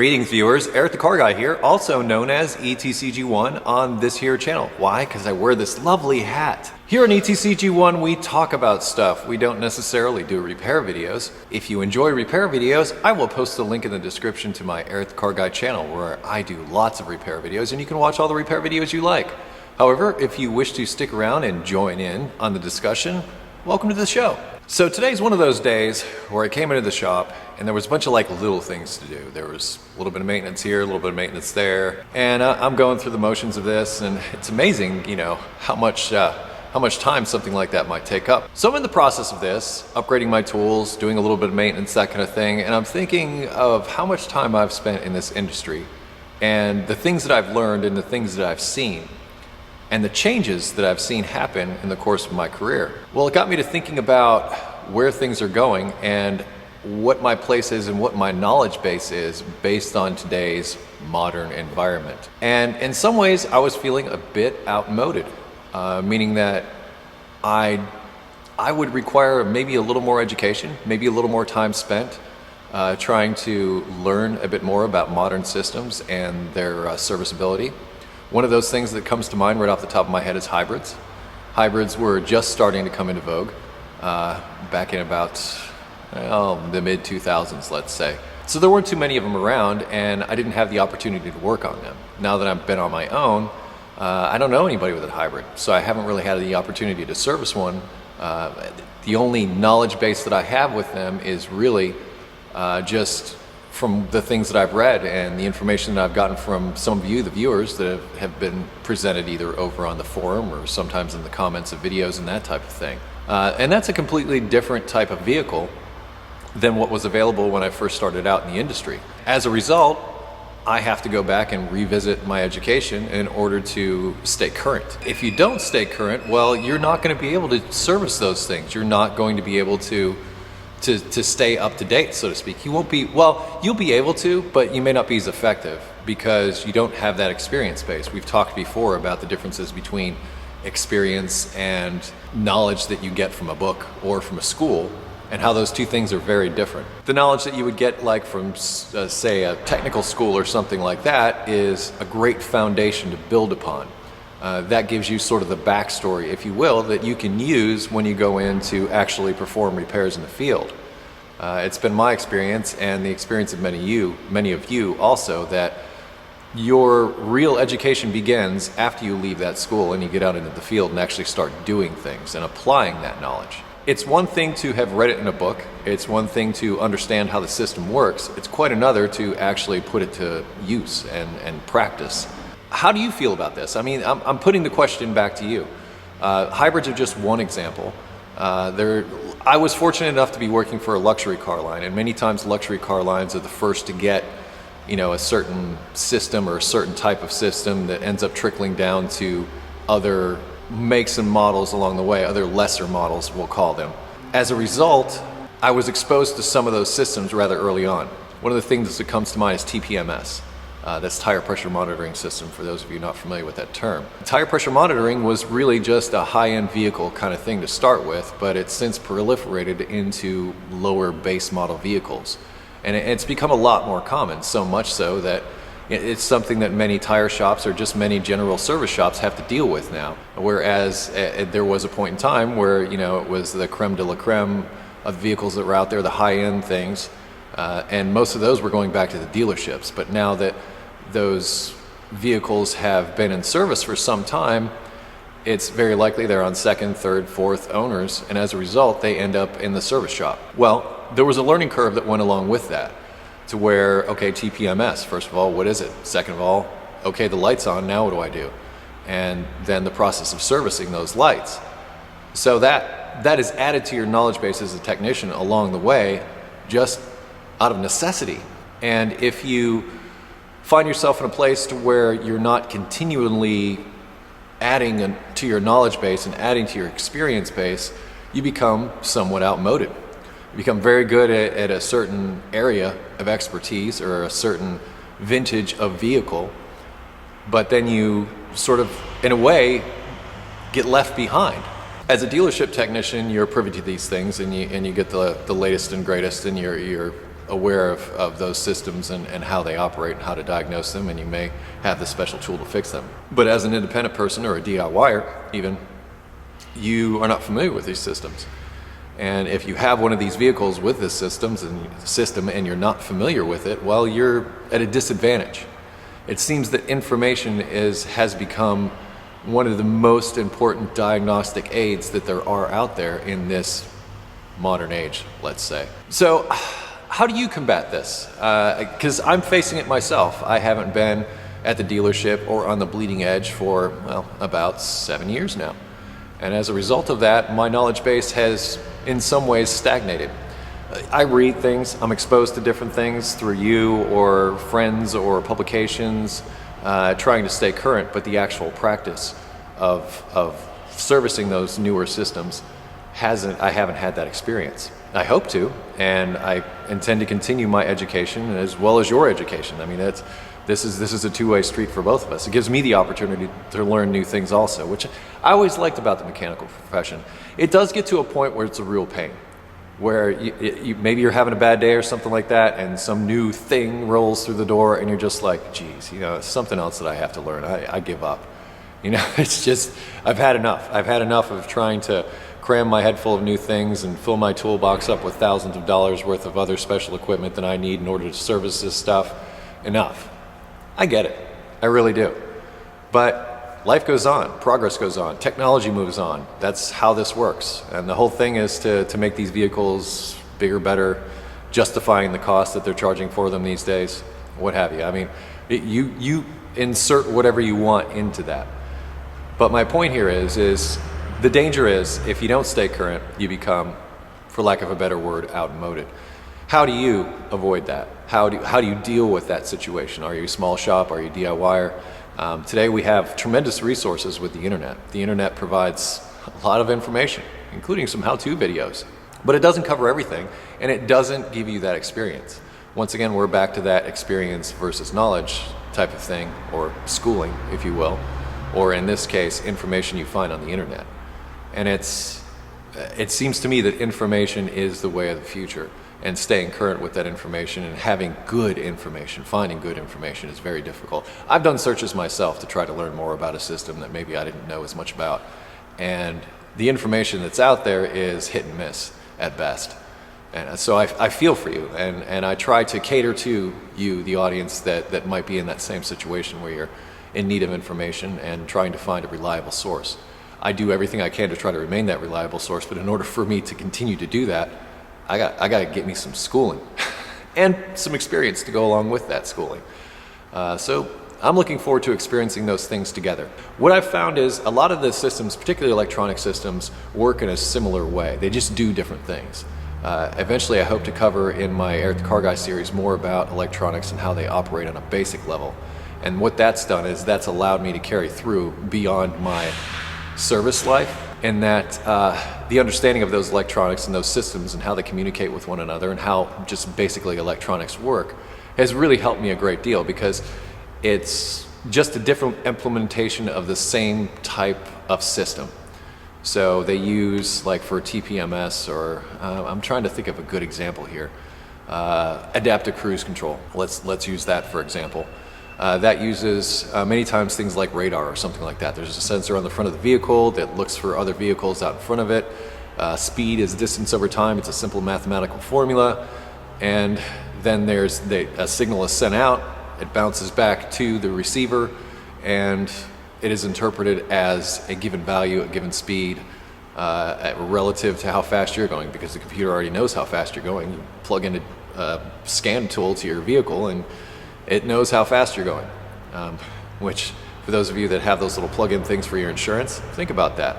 Greetings viewers, Eric the Car Guy here, also known as ETCG1 on this here channel. Why? Because I wear this lovely hat. Here on ETCG1 we talk about stuff. We don't necessarily do repair videos. If you enjoy repair videos, I will post a link in the description to my Eric the Car Guy channel where I do lots of repair videos and you can watch all the repair videos you like. However, if you wish to stick around and join in on the discussion, welcome to the show. So today's one of those days where I came into the shop and there was a bunch of like little things to do. There was a little bit of maintenance here, a little bit of maintenance there, and I'm going through the motions of this, and it's amazing, you know, how much time something like that might take up. So I'm in the process of this, upgrading my tools, doing a little bit of maintenance, that kind of thing, and I'm thinking of how much time I've spent in this industry and the things that I've learned and the things that I've seen and the changes that I've seen happen in the course of my career. Well, it got me to thinking about where things are going and what my place is and what my knowledge base is based on today's modern environment. And in some ways, I was feeling a bit outmoded, meaning that I would require maybe a little more education, maybe a little more time spent trying to learn a bit more about modern systems and their serviceability. One of those things that comes to mind right off the top of my head is hybrids. Hybrids were just starting to come into vogue back in about the mid-2000s, let's say. So there weren't too many of them around and I didn't have the opportunity to work on them. Now that I've been on my own, I don't know anybody with a hybrid, so I haven't really had the opportunity to service one. The only knowledge base that I have with them is really just from the things that I've read and the information that I've gotten from some of you, the viewers, that have been presented either over on the forum or sometimes in the comments of videos and that type of thing. And that's a completely different type of vehicle than what was available when I first started out in the industry. As a result, I have to go back and revisit my education in order to stay current. If you don't stay current, well, you're not going to be able to service those things. You're not going to be able to stay up to date, so to speak. You won't be, well, you'll be able to, but you may not be as effective because you don't have that experience base. We've talked before about the differences between experience and knowledge that you get from a book or from a school, and how those two things are very different. The knowledge that you would get like from, say, a technical school or something like that is a great foundation to build upon. That gives you sort of the backstory, if you will, that you can use when you go in to actually perform repairs in the field. It's been my experience and the experience of many of you also, that your real education begins after you leave that school and you get out into the field and actually start doing things and applying that knowledge. It's one thing to have read it in a book. It's one thing to understand how the system works. It's quite another to actually put it to use and practice. How do you feel about this? I mean, I'm putting the question back to you. Hybrids are just one example. I was fortunate enough to be working for a luxury car line, and many times luxury car lines are the first to get, you know, a certain system or a certain type of system that ends up trickling down to other makes and models along the way, other lesser models, we'll call them. As a result, I was exposed to some of those systems rather early on. One of the things that comes to mind is Tpms. That's tire pressure monitoring system, for those of you not familiar with that term. Tire pressure monitoring was really just a high-end vehicle kind of thing to start with, but it's since proliferated into lower base model vehicles. And it's become a lot more common, so much so that it's something that many tire shops or just many general service shops have to deal with now. Whereas there was a point in time where, you know, it was the creme de la creme of vehicles that were out there, the high-end things, and most of those were going back to the dealerships. But now that those vehicles have been in service for some time, it's very likely they're on second, third, fourth owners, and as a result, they end up in the service shop. Well, there was a learning curve that went along with that, to where, okay, Tpms, first of all, what is it? Second of all, okay, the light's on, now what do I do? And then the process of servicing those lights. So that is added to your knowledge base as a technician along the way, just out of necessity. And if you find yourself in a place to where you're not continually adding to your knowledge base and adding to your experience base, you become somewhat outmoded. You become very good at a certain area of expertise or a certain vintage of vehicle, but then you sort of, in a way, get left behind. As a dealership technician, you're privy to these things and you get the latest and greatest, and you're aware of those systems and how they operate and how to diagnose them, and you may have the special tool to fix them. But as an independent person or a DIYer even, you are not familiar with these systems. And if you have one of these vehicles with this system and you're not familiar with it, well, you're at a disadvantage. It seems that information has become one of the most important diagnostic aids that there are out there in this modern age, let's say. So how do you combat this? Because I'm facing it myself. I haven't been at the dealership or on the bleeding edge for, well, about 7 years now. And as a result of that, my knowledge base has in some ways stagnated. I read things, I'm exposed to different things through you or friends or publications, trying to stay current, but the actual practice of servicing those newer systems I haven't had that experience. I hope to, and I intend to continue my education as well as your education. I mean, this is a two-way street for both of us. It gives me the opportunity to learn new things also, which I always liked about the mechanical profession. It does get to a point where it's a real pain, where maybe you're having a bad day or something like that, and some new thing rolls through the door, and you're just like, geez, it's something else that I have to learn. I give up. It's just, I've had enough. I've had enough of trying to cram my head full of new things and fill my toolbox up with thousands of dollars worth of other special equipment that I need in order to service this stuff. Enough. I get it. I really do. But life goes on, progress goes on, technology moves on. That's how this works. And the whole thing is to make these vehicles bigger, better, justifying the cost that they're charging for them these days, what have you. I mean, you insert whatever you want into that. But my point here is the danger is if you don't stay current, you become, for lack of a better word, outmoded. How do you avoid that? How do you deal with that situation? Are you a small shop? Are you a DIYer? Today we have tremendous resources with the internet. The internet provides a lot of information, including some how-to videos. But it doesn't cover everything, and it doesn't give you that experience. Once again, we're back to that experience versus knowledge type of thing, or schooling, if you will, or in this case, information you find on the internet. And it seems to me that information is the way of the future. And staying current with that information and having good information, finding good information is very difficult. I've done searches myself to try to learn more about a system that maybe I didn't know as much about. And the information that's out there is hit and miss at best. And so I feel for you, and I try to cater to you, the audience that might be in that same situation where you're in need of information and trying to find a reliable source. I do everything I can to try to remain that reliable source, but in order for me to continue to do that, I got to get me some schooling and some experience to go along with that schooling. So I'm looking forward to experiencing those things together. What I've found is a lot of the systems, particularly electronic systems, work in a similar way. They just do different things. Eventually I hope to cover in my Eric the Car Guy series more about electronics and how they operate on a basic level. And what that's done is that's allowed me to carry through beyond my service life, and that the understanding of those electronics and those systems and how they communicate with one another and how just basically electronics work has really helped me a great deal, because it's just a different implementation of the same type of system. So they use, like for TPMS, or I'm trying to think of a good example here, adaptive cruise control. Let's use that for example. That uses many times things like radar or something like that. There's a sensor on the front of the vehicle that looks for other vehicles out in front of it. Speed is distance over time. It's a simple mathematical formula. And then a signal is sent out, it bounces back to the receiver, and it is interpreted as a given value, a given speed, relative to how fast you're going, because the computer already knows how fast you're going. You plug in a scan tool to your vehicle and it knows how fast you're going, which for those of you that have those little plug-in things for your insurance, think about that.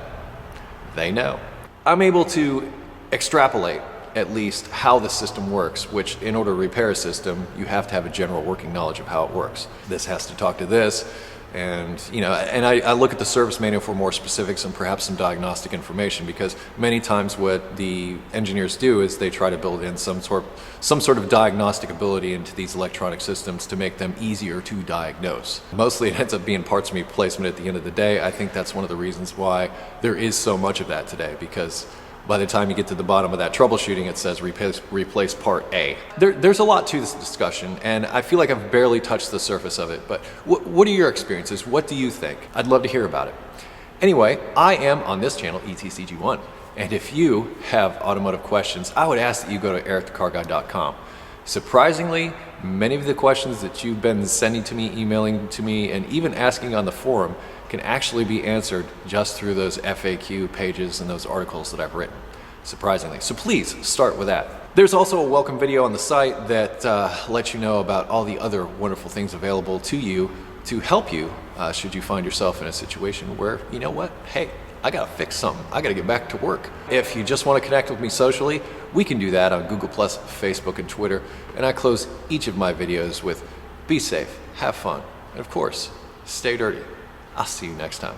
They know. I'm able to extrapolate at least how the system works, which in order to repair a system, you have to have a general working knowledge of how it works. This has to talk to this, and I look at the service manual for more specifics and perhaps some diagnostic information, because many times what the engineers do is they try to build in some sort of diagnostic ability into these electronic systems to make them easier to diagnose. Mostly it ends up being parts replacement at the end of the day. I think that's one of the reasons why there is so much of that today, because by the time you get to the bottom of that troubleshooting, it says replace part A. There's a lot to this discussion, and I feel like I've barely touched the surface of it, but what are your experiences? What do you think? I'd love to hear about it. Anyway, I am on this channel, ETCG1, and if you have automotive questions, I would ask that you go to ericthecarguy.com. Surprisingly, many of the questions that you've been sending to me, emailing to me, and even asking on the forum can actually be answered just through those FAQ pages and those articles that I've written, surprisingly. So please start with that. There's also a welcome video on the site that lets you know about all the other wonderful things available to you to help you should you find yourself in a situation where, you know what, hey, I gotta fix something. I gotta get back to work. If you just want to connect with me socially, we can do that on Google+, Facebook, and Twitter. And I close each of my videos with, be safe, have fun, and of course, stay dirty. I'll see you next time.